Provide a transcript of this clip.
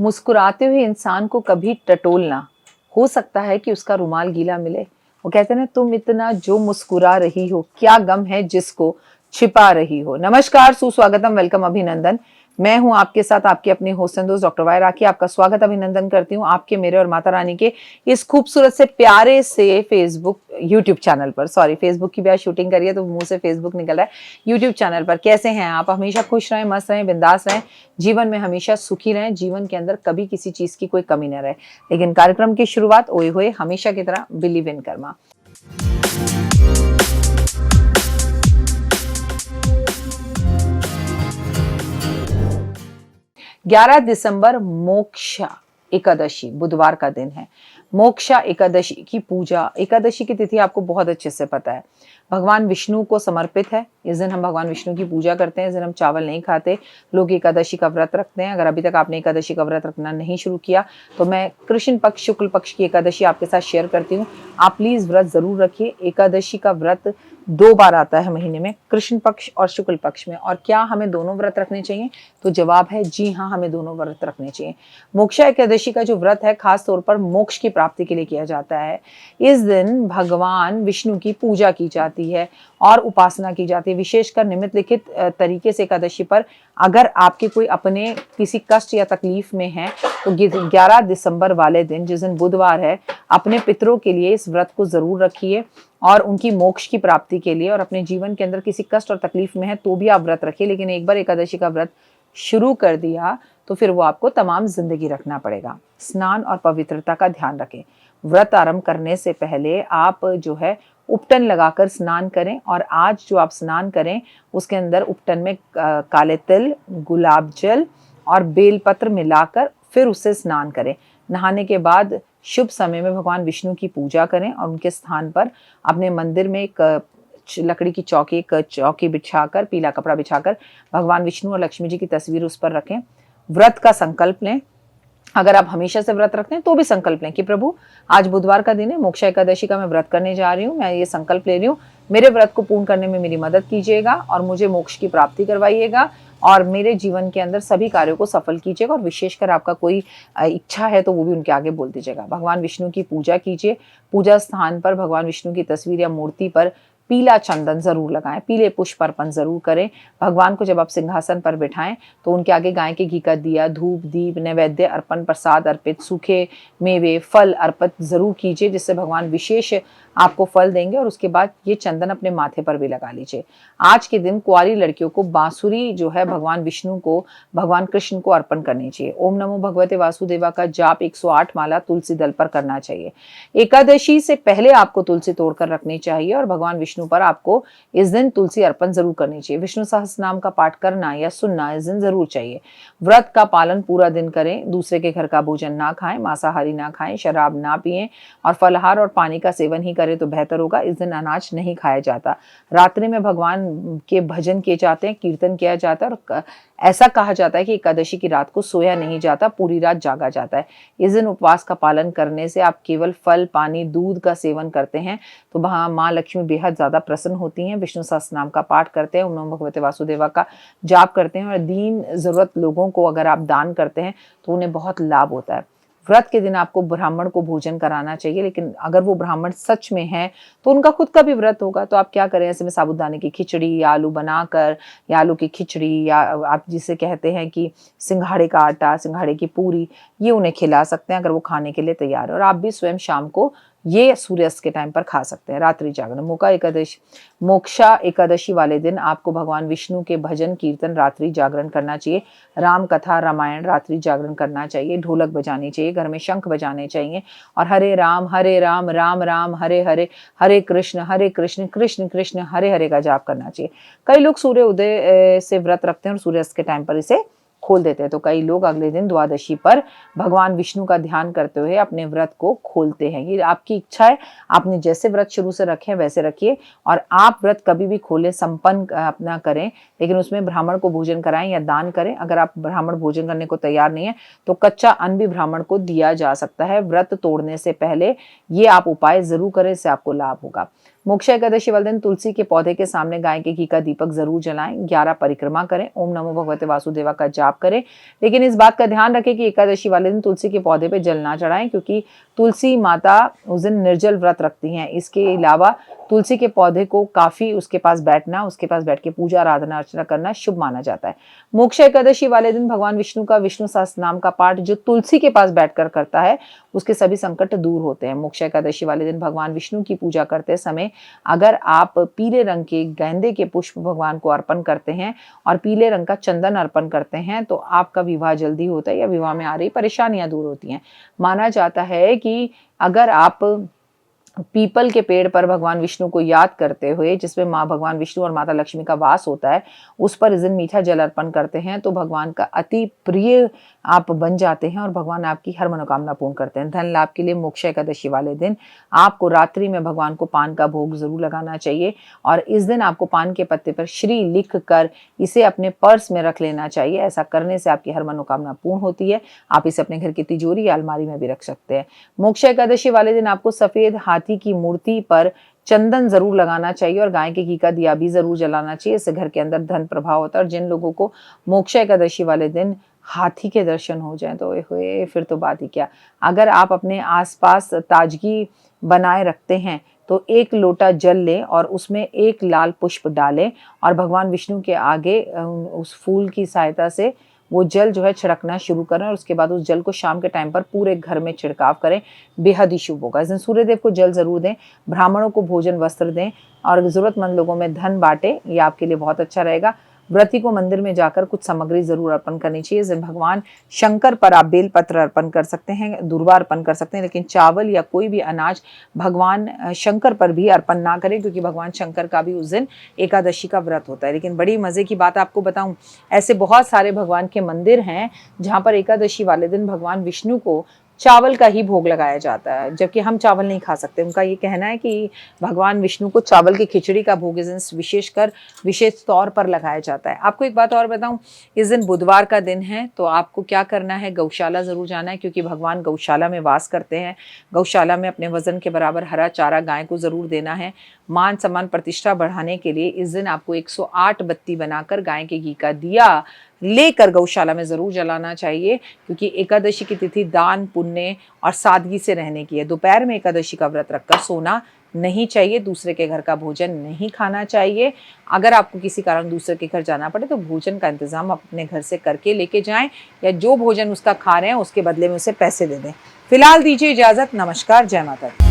मुस्कुराते हुए इंसान को कभी टटोलना, हो सकता है कि उसका रुमाल गीला मिले। वो कहते हैं ना, तुम इतना जो मुस्कुरा रही हो, क्या गम है जिसको छिपा रही हो। नमस्कार, सुस्वागतम, वेलकम, अभिनंदन। मैं हूं आपके साथ आपकी अपनी होस्ट एंड दोस्त डॉक्टर वाई राखी। आपका स्वागत अभिनंदन करती हूं आपके, मेरे और माता रानी के इस खूबसूरत से प्यारे से फेसबुक यूट्यूब चैनल पर। सॉरी, फेसबुक की भी आज शूटिंग करी है तो मुंह से फेसबुक निकल रहा है। यूट्यूब चैनल पर कैसे हैं आप? हमेशा खुश रहें, मस्त रहें, बिंदास रहें, जीवन में हमेशा सुखी रहें, जीवन के अंदर कभी किसी चीज की कोई कमी न रहे। लेकिन कार्यक्रम की शुरुआत ओए होए हमेशा की तरह बिलीव इन कर्मा। 11 दिसंबर मोक्षा एकादशी बुधवार का दिन है। मोक्षा एकादशी की पूजा, एकादशी की तिथि आपको बहुत अच्छे से पता है, भगवान विष्णु को समर्पित है। इस दिन हम भगवान विष्णु की पूजा करते हैं। इस दिन हम चावल नहीं खाते, लोग एकादशी का व्रत रखते हैं। अगर अभी तक आपने एकादशी का व्रत रखना नहीं शुरू किया तो मैं कृष्ण पक्ष शुक्ल पक्ष की एकादशी आपके साथ शेयर करती हूँ। आप प्लीज व्रत जरूर रखिए। एकादशी का व्रत 2 बार आता है महीने में, कृष्ण पक्ष और शुक्ल पक्ष में। और क्या हमें दोनों व्रत रखने चाहिए? तो जवाब है जी हाँ, हमें दोनों व्रत रखने चाहिए। मोक्षा एकादशी का जो व्रत है खास तौर पर मोक्ष की प्राप्ति के लिए किया जाता है। इस दिन भगवान विष्णु की पूजा की जाती है और उपासना की जाती है। विशेषकर निम्नलिखित तरीके से एकादशी पर अगर आपके कोई अपने किसी कष्ट या तकलीफ में है तो 11 दिसंबर वाले दिन, जिस दिन बुधवार है, अपने पितरों के लिए इस व्रत को जरूर रखिए और उनकी मोक्ष की प्राप्ति के लिए। और अपने जीवन के अंदर किसी कष्ट और तकलीफ में है तो भी आप व्रत रखिए, लेकिन एक बार एकादशी का व्रत शुरू कर दिया तो फिर वो आपको तमाम जिंदगी रखना पड़ेगा। स्नान और पवित्रता का ध्यान रखें। व्रत आरंभ करने से पहले आप जो है उपटन लगाकर स्नान करें। और आज जो आप स्नान करें उसके अंदर उपटन में काले तिल, गुलाब जल और बेलपत्र मिलाकर फिर उससे स्नान करें। नहाने के बाद शुभ समय में भगवान विष्णु की पूजा करें और उनके स्थान पर अपने मंदिर में एक लकड़ी की चौकी, एक चौकी बिछाकर, पीला कपड़ा बिछाकर भगवान विष्णु और लक्ष्मी जी की तस्वीर उस पर रखें। व्रत का संकल्प लें। अगर आप हमेशा से व्रत रखते हैं तो भी संकल्प लें कि प्रभु, आज बुधवार का दिन है, मोक्षा एकादशी का मैं व्रत करने जा रही हूँ, मैं ये संकल्प ले रही हूँ, मेरे व्रत को पूर्ण करने में मेरी मदद कीजिएगा और मुझे मोक्ष की प्राप्ति करवाइएगा और मेरे जीवन के अंदर सभी कार्यों को सफल कीजिएगा। और विशेषकर आपका कोई इच्छा है तो वो भी उनके आगे बोल दीजिएगा। भगवान विष्णु की पूजा कीजिए। पूजा स्थान पर भगवान विष्णु की तस्वीर या मूर्ति पर पीला चंदन जरूर लगाएं, पीले पुष्प अर्पण जरूर करें। भगवान को जब आप सिंहासन पर बिठाएं तो उनके आगे गाय के घी का दिया, धूप, दीप, नैवेद्य अर्पण, प्रसाद अर्पित, सूखे मेवे, फल अर्पित जरूर कीजिए, जिससे भगवान विशेष आपको फल देंगे। और उसके बाद ये चंदन अपने माथे पर भी लगा लीजिए। आज के दिन कुंवारी लड़कियों को बांसुरी जो है भगवान विष्णु को, भगवान कृष्ण को अर्पण करनी चाहिए। ओम नमो भगवते वासुदेवा का जाप 108 माला तुलसी दल पर करना चाहिए। एकादशी से पहले आपको तुलसी तोड़कर रखनी चाहिए और भगवान विष्णु पर आपको इस दिन तुलसी अर्पण जरूर करनी चाहिए। विष्णु सहस्त्र नाम का पाठ करना या सुनना इस दिन जरूर चाहिए। व्रत का पालन पूरा दिन करें। दूसरे के घर का भोजन ना खाएं, मांसाहारी ना खाएं, शराब ना पिएं और फलाहार और पानी का सेवन ही करें तो बेहतर होगा। इस दिन अनाज नहीं खाया जाता। रात्रि में भगवान के भजन किए जाते हैं, कीर्तन किया जाता है और ऐसा कहा जाता है कि एकादशी की रात को सोया नहीं जाता, पूरी रात जागा जाता है। इस दिन उपवास का पालन करने से आप केवल फल, पानी, दूध का सेवन करते हैं तो वहाँ माँ लक्ष्मी बेहद ज्यादा प्रसन्न होती हैं। विष्णु सहस्त्र नाम का पाठ करते हैं, ओम नमो भगवते वासुदेवा का जाप करते हैं और दीन जरूरत लोगों को अगर आप दान करते हैं तो उन्हें बहुत लाभ होता है। व्रत के दिन आपको ब्राह्मण को भोजन कराना चाहिए, लेकिन अगर वो ब्राह्मण सच में है तो उनका खुद का भी व्रत होगा। तो आप क्या करें, ऐसे में साबूदाने की खिचड़ी या आलू बनाकर, या आलू की खिचड़ी, या आप जिसे कहते हैं कि सिंघाड़े का आटा, सिंघाड़े की पूरी, ये उन्हें खिला सकते हैं अगर वो खाने के लिए तैयार है। और आप भी स्वयं शाम को ये सूर्यास्त के टाइम पर खा सकते हैं। रात्रि जागरण, मोक्षा एकादशी वाले दिन आपको भगवान विष्णु के भजन कीर्तन रात्रि जागरण करना चाहिए। राम कथा, रामायण रात्रि जागरण करना चाहिए। ढोलक बजानी चाहिए, घर में शंख बजाने चाहिए और हरे राम राम राम हरे हरे, हरे कृष्ण कृष्ण कृष्ण हरे हरे का जाप करना चाहिए। कई लोग सूर्य उदय से व्रत रखते हैं और सूर्यास्त के टाइम पर इसे खोल देते हैं। तो कई लोग अगले दिन द्वादशी पर भगवान विष्णु का ध्यान करते हुए अपने व्रत को खोलते हैं। ये आपकी इच्छा है, आपने जैसे व्रत शुरू से रखे हैं वैसे रखिए। और आप व्रत कभी भी खोलें, संपन्न अपना करें, लेकिन उसमें ब्राह्मण को भोजन कराएं या दान करें। अगर आप ब्राह्मण भोजन करने को तैयार नहीं है तो कच्चा अन्न भी ब्राह्मण को दिया जा सकता है। व्रत तोड़ने से पहले ये आप उपाय जरूर करें, इससे आपको लाभ होगा। मोक्षा एकादशी वाले दिन तुलसी के पौधे के सामने गाय के घी का दीपक जरूर जलाएं, 11 परिक्रमा करें, ओम नमो भगवते वासुदेवा का जाप करें। लेकिन इस बात का ध्यान रखें कि एकादशी वाले दिन तुलसी के पौधे पे जल ना चढ़ाएं, क्योंकि तुलसी माता उस दिन निर्जल व्रत रखती हैं। इसके अलावा तुलसी के पौधे को काफी उसके पास बैठना, उसके पास बैठ के पूजा आराधना अर्चना करना शुभ माना जाता है। मोक्षा एकादशी वाले दिन भगवान विष्णु का विष्णु सहस्त्र नाम का पाठ जो तुलसी के पास बैठकर करता है, उसके सभी संकट दूर होते हैं। मोक्षा एकादशी वाले दिन भगवान विष्णु की पूजा करते समय अगर आप पीले रंग के गेंदे के पुष्प भगवान को अर्पण करते हैं और पीले रंग का चंदन अर्पण करते हैं, तो आपका विवाह जल्दी होता है या विवाह में आ रही परेशानियां दूर होती हैं। माना जाता है कि अगर आप पीपल के पेड़ पर भगवान विष्णु को याद करते हुए, जिसमें माँ भगवान विष्णु और माता लक्ष्मी का वास होता है, उस पर इस दिन मीठा जल अर्पण करते हैं तो भगवान का अति प्रिय आप बन जाते हैं और भगवान आपकी हर मनोकामना पूर्ण करते हैं। धन लाभ के लिए मोक्षा एकादशी वाले दिन आपको रात्रि में भगवान को पान का भोग जरूर लगाना चाहिए और इस दिन आपको पान के पत्ते पर श्री लिख कर इसे अपने पर्स में रख लेना चाहिए। ऐसा करने से आपकी हर मनोकामना पूर्ण होती है। आप इसे अपने घर की तिजोरी या अलमारी में भी रख सकते हैं। मोक्षा एकादशी वाले दिन आपको सफेद हाथी की मूर्ति पर चंदन जरूर लगाना चाहिए और गाय के घी का दिया भी जरूर जलाना चाहिए। इससे घर के अंदर धन प्रभाव होता है। और जिन लोगों को मोक्षा एकादशी वाले दिन हाथी के दर्शन हो जाएं तो ओए फिर तो बात ही क्या। अगर आप अपने आसपास ताजगी बनाए रखते हैं तो 1 लोटा जल लें और उसमें 1 लाल पुष्प डालें और भगवान विष्णु के आगे उस फूल की सहायता से वो जल जो है छिड़कना शुरू करें और उसके बाद उस जल को शाम के टाइम पर पूरे घर में छिड़काव करें। बेहद ही शुभ होगा। इस दिन सूर्यदेव को जल जरूर दें, ब्राह्मणों को भोजन वस्त्र दें और जरूरतमंद लोगों में धन बांटें। ये आपके लिए बहुत अच्छा रहेगा। व्रती को मंदिर में जाकर कुछ सामग्री जरूर अर्पण करनी चाहिए। इस दिन भगवान शंकर पर आप बेलपत्र अर्पण कर सकते हैं, दूर्वा अर्पण कर सकते हैं, लेकिन चावल या कोई भी अनाज भगवान शंकर पर भी अर्पण ना करें, क्योंकि भगवान शंकर का भी उस दिन एकादशी का व्रत होता है। लेकिन बड़ी मजे की बात आपको बताऊं, ऐसे बहुत सारे भगवान के मंदिर हैं जहां पर एकादशी वाले दिन भगवान विष्णु को चावल का ही भोग लगाया जाता है, जबकि हम चावल नहीं खा सकते। उनका ये कहना है कि भगवान विष्णु को चावल की खिचड़ी का भोग इस दिन विशेष तौर पर लगाया जाता है। आपको एक बात और बताऊं, इस दिन बुधवार का दिन है, तो आपको क्या करना है, गौशाला जरूर जाना है, क्योंकि भगवान गौशाला में वास करते हैं। गौशाला में अपने वजन के बराबर हरा चारा गाय को जरूर देना है। मान सम्मान प्रतिष्ठा बढ़ाने के लिए इस दिन आपको 108 बत्ती बनाकर गाय के घी का दिया लेकर गौशाला में जरूर जलाना चाहिए, क्योंकि एकादशी की तिथि दान पुण्य और सादगी से रहने की है। दोपहर में एकादशी का व्रत रखकर सोना नहीं चाहिए, दूसरे के घर का भोजन नहीं खाना चाहिए। अगर आपको किसी कारण दूसरे के घर जाना पड़े तो भोजन का इंतजाम अपने घर से करके लेके जाएं, या जो भोजन उसका खा रहे हैं उसके बदले में उसे पैसे दे दें। फिलहाल दीजिए इजाजत। नमस्कार, जय माता दी।